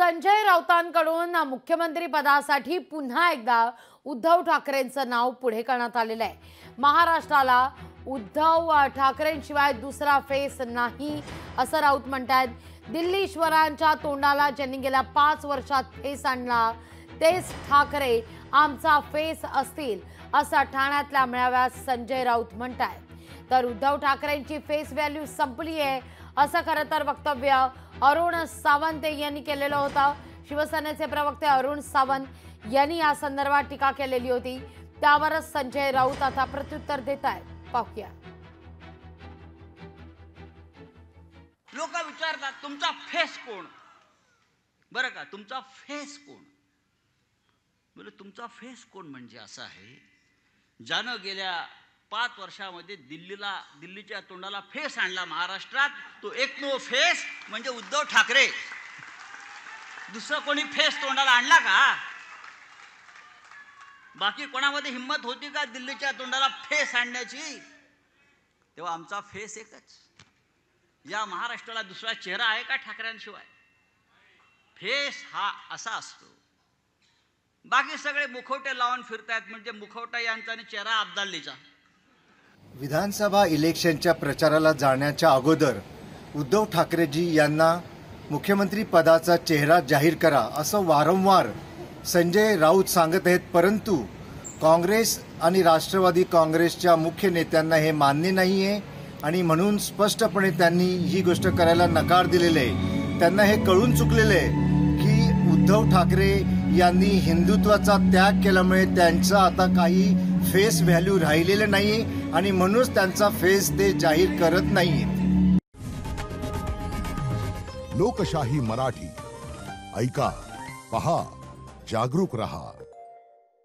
संजय राऊतांकडून मुख्यमंत्री पदासाठी पुन्हा एकदा उद्धव ठाकरेंचं नाव पुढे करण्यात आलेलं आहे। महाराष्ट्राला उद्धव ठाकरेंशिवाय दुसरा फेस नाही असं राऊत म्हणतात। दिल्लीश्वरांच्या तोंडाला ज्यांनी गेल्या 5 वर्षात फेस आणला तेच ठाकरे आमचा फेस असतील असं ठाण्यातल्या मेळाव्यात संजय राऊत म्हणतात। तर उद्धव ठाकरेंची फेस व्हॅल्यू संपली आहे असं खरं तर वक्तव्य अरुण सावंत यांनी केलेलं होतं। शिवसेनेचे प्रवक्ते अरुण सावंत यांनी या संदर्भात टीका केलेली होती, त्यावरच संजय राऊत आता प्रत्युत्तर देत आहेत। पाहूया। लोक विचारतात तुमचा फेस कोण, बरं का, तुमचा फेस कोण? बोले तुमचा फेस कोण म्हणजे असं आहे, ज्यानं गेल्या 5 वर्षामध्ये दिल्लीच्या तोंडाला फेस आणला महाराष्ट्रात, तो एकमेव फेस म्हणजे उद्धव ठाकरे। दुसरं कोणी फेस तोंडाला आणला का? बाकी कोणामध्ये हिम्मत होती का दिल्लीच्या तोंडाला फेस आणण्याची? तेव्हा आमचा फेस एकच। या महाराष्ट्राला दुसरा चेहरा आहे का ठाकरेंशिवाय? फेस हा असा असतो। बाकी सगळे मुखवटे लावून फिरतायत, म्हणजे मुखवटा यांचा आणि चेहरा अब्दालीचा। विधानसभा इलेक्शनच्या प्रचाराला जाण्याच्या अगोदर उद्धव ठाकरेजी यांना मुख्यमंत्री पदाचा चेहरा जाहीर करा असं वारंवार संजय राऊत सांगत आहेत, परंतु काँग्रेस आणि राष्ट्रवादी काँग्रेसच्या मुख्य नेत्यांना हे मान्य नाहीये आणि म्हणून स्पष्टपणे त्यांनी ही गोष्ट करायला नकार दिलेला आहे। त्यांना हे कळून चुकलेलं आहे की उद्धव ठाकरे यांनी हिंदुत्वाचा त्याग केल्यामुळे त्यांचं आता काही फेस व्हॅल्यू राहिलेलं नाही आणि म्हणूनच त्यांचा फेस ते जाहीर करत नाहीत। लोकशाही मराठी ऐका, पहा, जागरूक रहा।